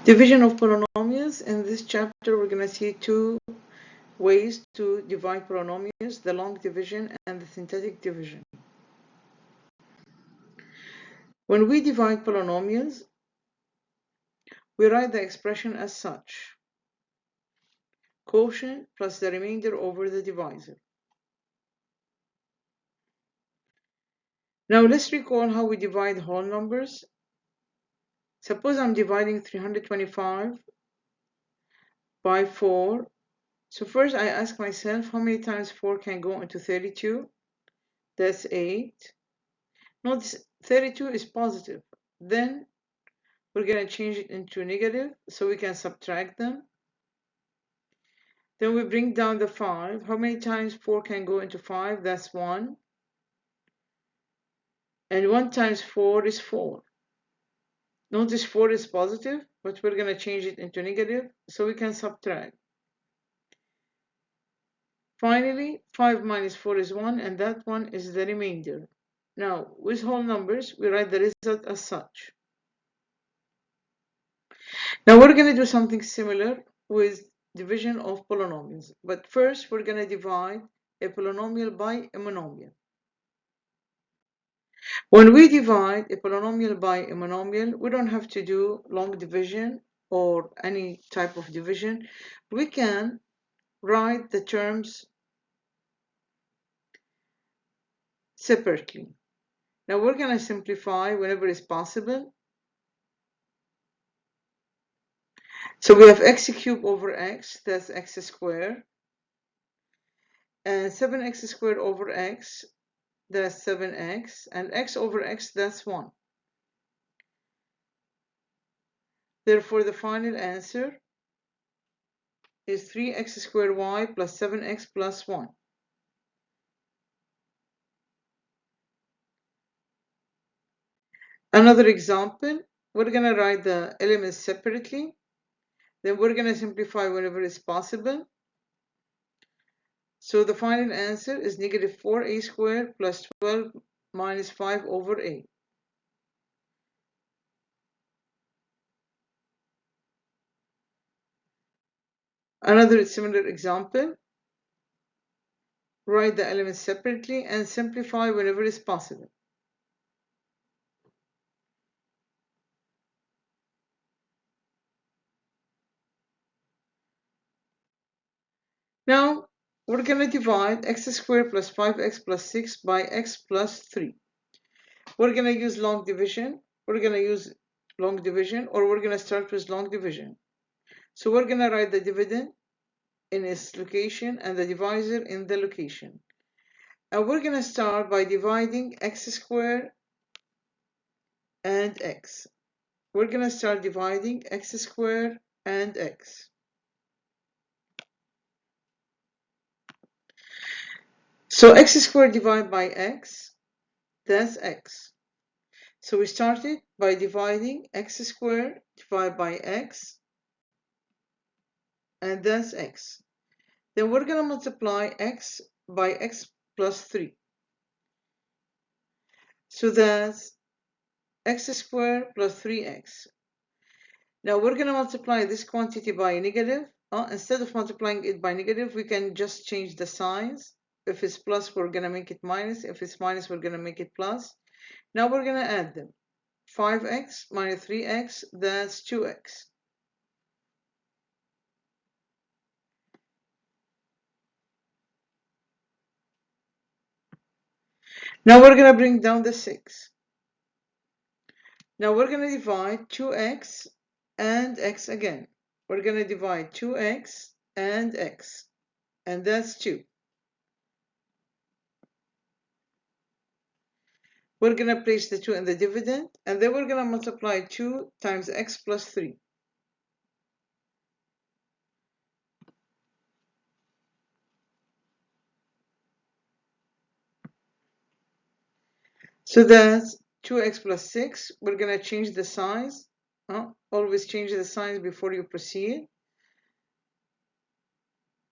Division of polynomials. In this chapter, we're going to see two ways to divide polynomials, the long division and the synthetic division. When we divide polynomials, we write the expression as such: quotient plus the remainder over the divisor. Now let's recall how we divide whole numbers. Suppose I'm dividing 325 by 4. So first I ask myself, how many times 4 can go into 32? That's 8. Notice 32 is positive. Then we're going to change it into negative so we can subtract them. Then we bring down the 5. How many times 4 can go into 5? That's 1. And 1 times 4 is 4. Notice 4 is positive, but we're going to change it into negative so we can subtract. Finally, 5 minus 4 is 1, and that one is the remainder. Now, with whole numbers, we write the result as such. Now, we're going to do something similar with division of polynomials. But first, we're going to divide a polynomial by a monomial. When we divide a polynomial by a monomial, we don't have to do long division or any type of division. We can write the terms separately. Now we're going to simplify whenever it's possible. So we have x cubed over x, that's x squared, and 7x squared over x, that's 7x, and x over x, that's 1. Therefore, the final answer is 3x squared y plus 7x plus 1. Another example, we're going to write the elements separately. Then we're going to simplify whenever it's possible. So the final answer is negative 4a squared plus 12 minus 5 over a. Another similar example, write the elements separately and simplify whenever it's possible. Now, we're going to divide x squared plus 5x plus 6 by x plus 3. We're going to use long division. We're going to use long division, or we're going to start with long division. So we're going to write the dividend in its location and the divisor in the location. And we're going to start by dividing x squared and x. We're going to start dividing x squared and x. So x squared divided by x, that's x. So we started by dividing x squared divided by x, and that's x. Then we're going to multiply x by x plus 3. So that's x squared plus 3x. Now we're going to multiply this quantity by negative. Instead of multiplying it by negative, we can just change the signs. If it's plus, we're going to make it minus. If it's minus, we're going to make it plus. Now we're going to add them. 5x minus 3x, that's 2x. Now we're going to bring down the 6. Now we're going to divide 2x and x again. We're going to divide 2x and x, and that's 2. We're going to place the 2 in the dividend, and then we're going to multiply 2 times x plus 3. So that's 2x plus 6. We're going to change the signs. Always change the signs before you proceed.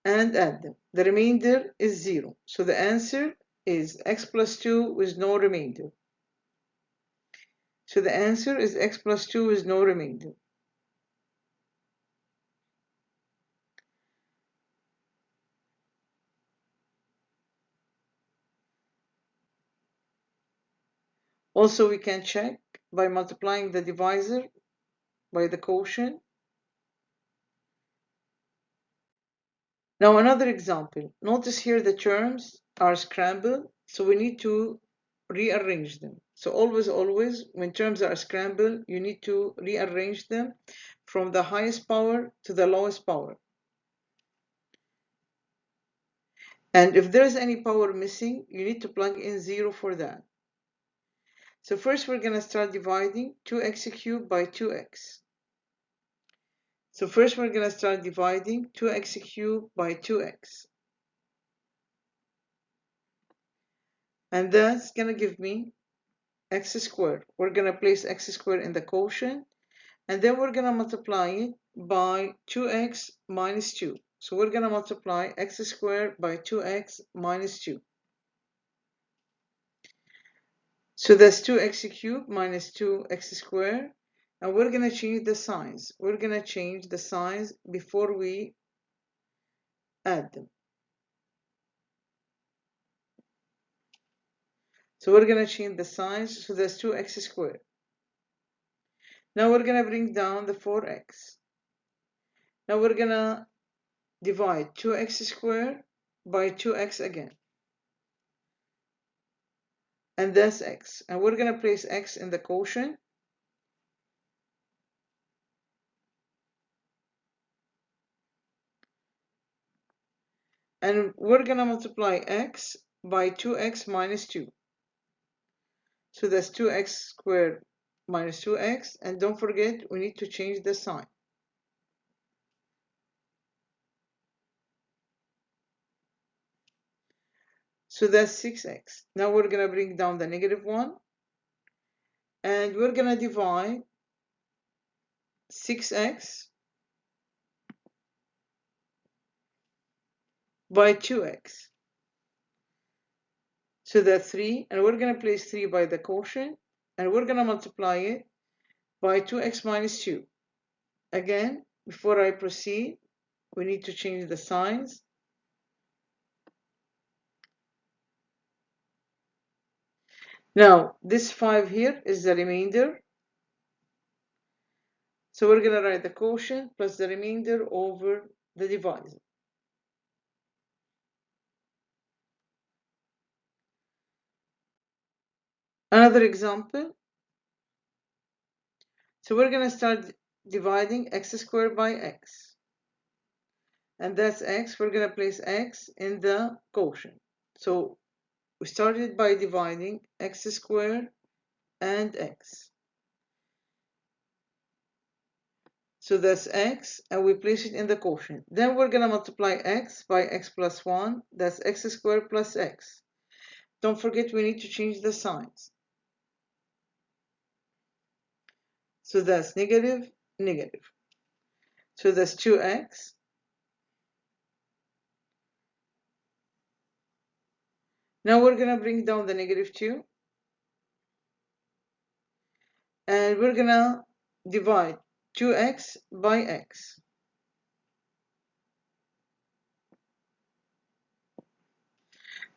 And add them. The remainder is 0. So the answer is x plus 2 with no remainder. So the answer is x plus 2 with no remainder. Also, we can check by multiplying the divisor by the quotient. Now another example. Notice here the terms are scrambled, so we need to rearrange them. So always, when terms are scrambled, you need to rearrange them from the highest power to the lowest power. And if there is any power missing, you need to plug in 0 for that. So first we're going to start dividing 2x cubed by 2x. So first we're going to start dividing 2x cubed by 2x. And that's going to give me x squared. We're going to place x squared in the quotient. And then we're going to multiply it by 2x minus 2. So we're going to multiply x squared by 2x minus 2. So that's 2x cubed minus 2x squared. And we're going to change the signs. We're going to change the signs before we add them. So we're going to change the signs. So that's 2x squared. Now we're going to bring down the 4x. Now we're going to divide 2x squared by 2x again. And that's x. And we're going to place x in the quotient. And we're going to multiply x by 2x minus 2. So that's 2x squared minus 2x. And don't forget, we need to change the sign. So that's 6x. Now we're going to bring down the negative 1. And we're going to divide 6x by 2x. So that's 3. And we're going to place 3 by the quotient. And we're going to multiply it by 2x minus 2. Again, before I proceed, we need to change the signs. Now, this 5 here is the remainder. So we're going to write the quotient plus the remainder over the divisor. Another example. So we're going to start dividing x squared by x. And that's x. We're going to place x in the quotient. So we started by dividing x squared and x. So that's x, and we place it in the quotient. Then we're going to multiply x by x plus 1. That's x squared plus x. Don't forget, we need to change the signs. So that's negative, negative. So that's 2x. Now we're going to bring down the negative 2. And we're going to divide 2x by x.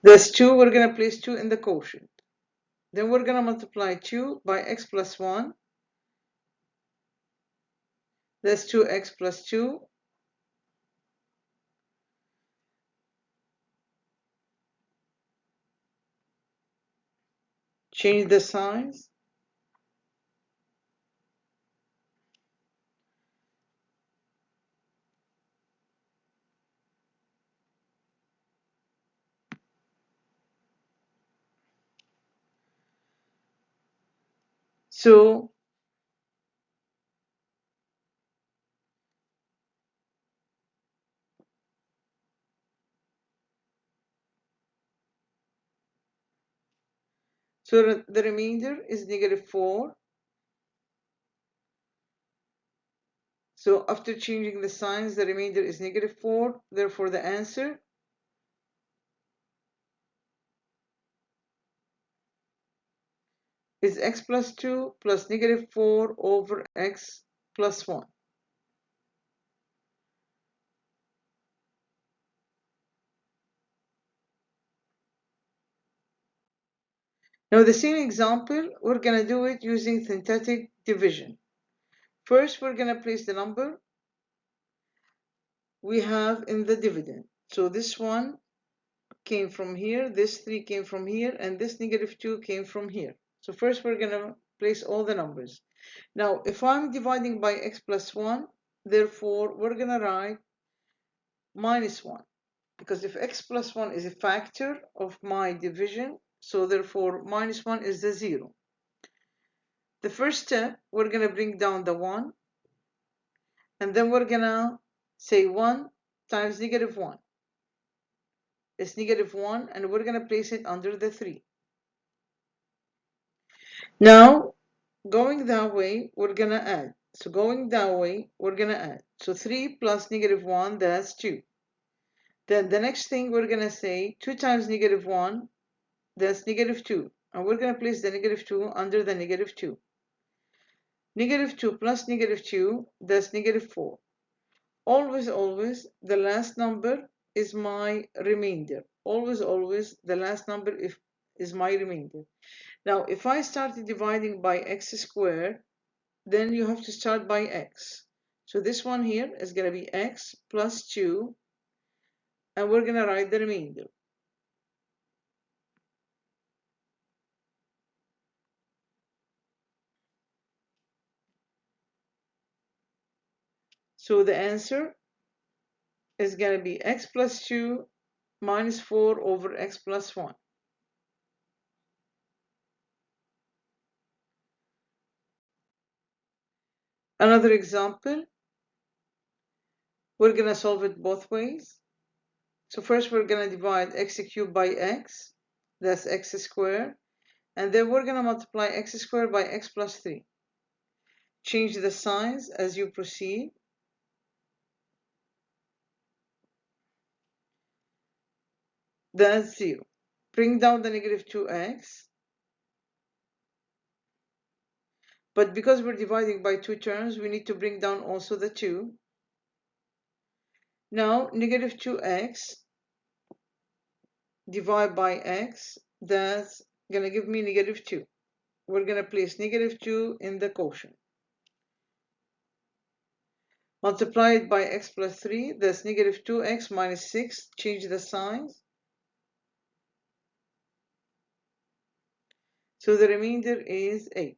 That's 2. We're going to place 2 in the quotient. Then we're going to multiply 2 by x plus 1. That's 2x plus 2. Change the signs. So the remainder is negative 4. So after changing the signs, the remainder is negative 4. Therefore, the answer is x plus 2 plus negative 4 over x plus 1. Now the same example, we're going to do it using synthetic division. First, we're going to place the number we have in the dividend. So this one came from here, this 3 came from here, and this -2 came from here. So first we're going to place all the numbers. Now, if I'm dividing by x plus 1, therefore we're going to write -1. Because if x plus 1 is a factor of my division, so therefore -1 is the 0. The first step, we're going to bring down the 1, and then we're going to say 1 times -1. It's -1, and we're going to place it under the 3. Now, going that way, we're going to add. So going that way, we're going to add. So 3 plus -1, that's 2. Then the next thing we're going to say, 2 times -1, that's -2. And we're going to place the -2 under the -2. -2 plus -2, that's -4. Always, always, the last number is my remainder. Always, always, the last number is my remainder. Now, if I started dividing by x squared, then you have to start by x. So this one here is going to be x plus 2, and we're going to write the remainder. So the answer is going to be x plus 2 minus 4 over x plus 1. Another example, we're going to solve it both ways. So first we're going to divide x cubed by x, that's x squared, and then we're going to multiply x squared by x plus 3. Change the signs as you proceed. That's 0. Bring down the -2x. But because we're dividing by 2 terms, we need to bring down also the 2. Now, -2x divided by x, that's going to give me -2. We're going to place -2 in the quotient. Multiply it by x plus 3, that's -2x minus 6. Change the signs. So the remainder is 8.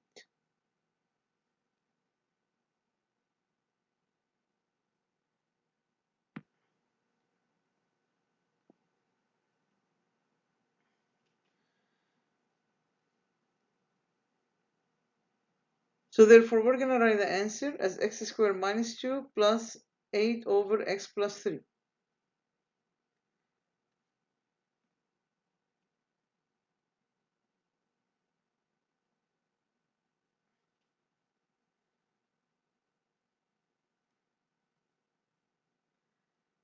So therefore, we're going to write the answer as x squared minus 2 plus 8 over x plus 3.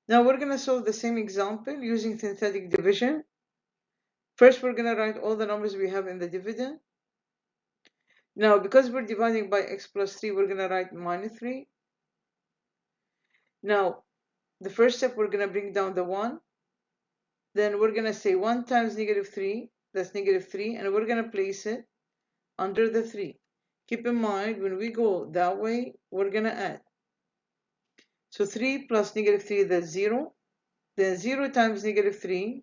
Now we're going to solve the same example using synthetic division. First, we're going to write all the numbers we have in the dividend. Now, because we're dividing by x plus 3, we're going to write -3. Now, the first step, we're going to bring down the 1. Then we're going to say 1 times -3, that's -3, and we're going to place it under the 3. Keep in mind, when we go that way, we're going to add. So 3 plus -3, that's 0. Then 0 times -3,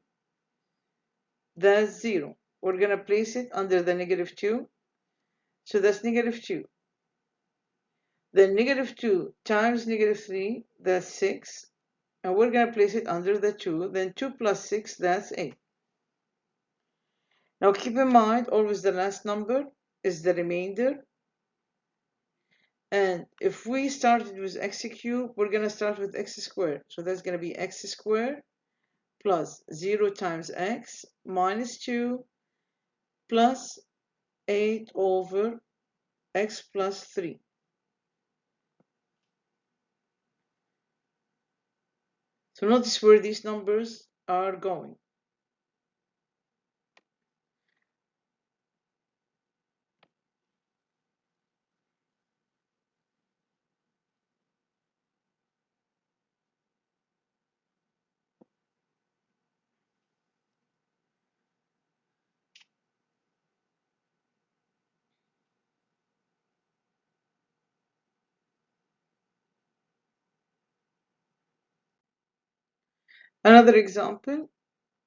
that's 0. We're going to place it under the -2. So that's -2. Then -2 times -3, that's 6. And we're going to place it under the 2. Then 2 plus 6, that's 8. Now keep in mind, always the last number is the remainder. And if we started with x cubed, we're going to start with x squared. So that's going to be x squared plus 0 times x minus 2 plus 8 over x plus 3. So notice where these numbers are going. Another example,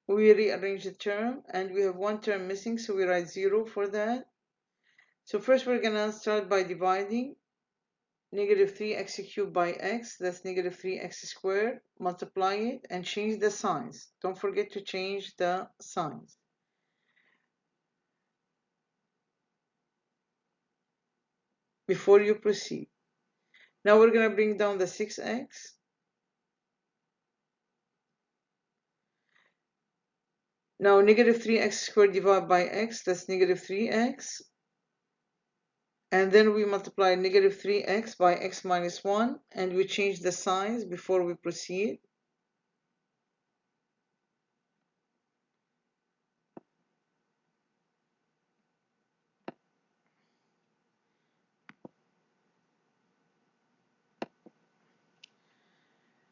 we rearrange the term and we have one term missing, so we write 0 for that. So first we're going to start by dividing negative 3x cubed by x, that's negative 3x squared, multiply it and change the signs. Don't forget to change the signs. Before you proceed. Now we're going to bring down the 6x. Now negative 3x squared divided by x, that's negative 3x. And then we multiply negative 3x by x minus 1, and we change the signs before we proceed.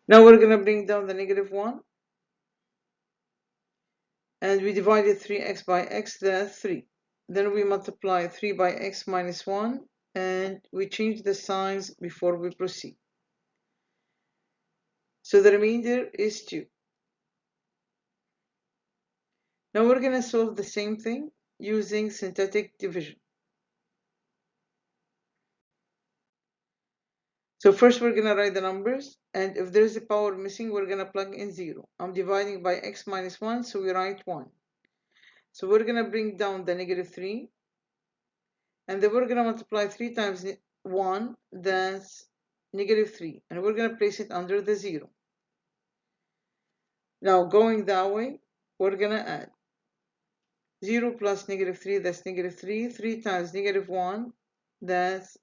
Now we're going to bring down the negative 1. And we divided 3x by x, that's 3. Then we multiply 3 by x minus 1, and we change the signs before we proceed. So the remainder is 2. Now we're going to solve the same thing using synthetic division. So first we're going to write the numbers, and if there's a power missing, we're going to plug in 0. I'm dividing by x minus 1, so we write 1. So we're going to bring down the negative 3, and then we're going to multiply 3 times 1, that's negative 3, and we're going to place it under the 0. Now going that way, we're going to add 0 plus negative 3, that's negative 3, 3 times negative 1, that's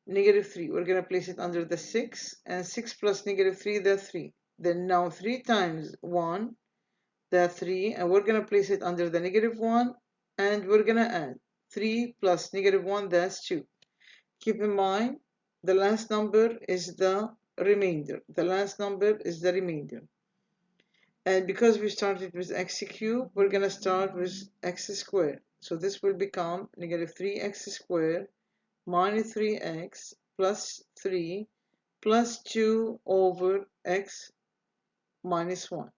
negative 3. We're going to place it under the 6, and 6 plus negative 3, that's 3. Then now 3 times 1, that's 3, and we're going to place it under the negative 1, and we're going to add 3 plus negative 1, that's 2. Keep in mind, the last number is the remainder. The last number is the remainder. And because we started with x cubed, we're going to start with x squared. So this will become negative 3x squared minus 3x plus 3 plus 2 over x minus 1.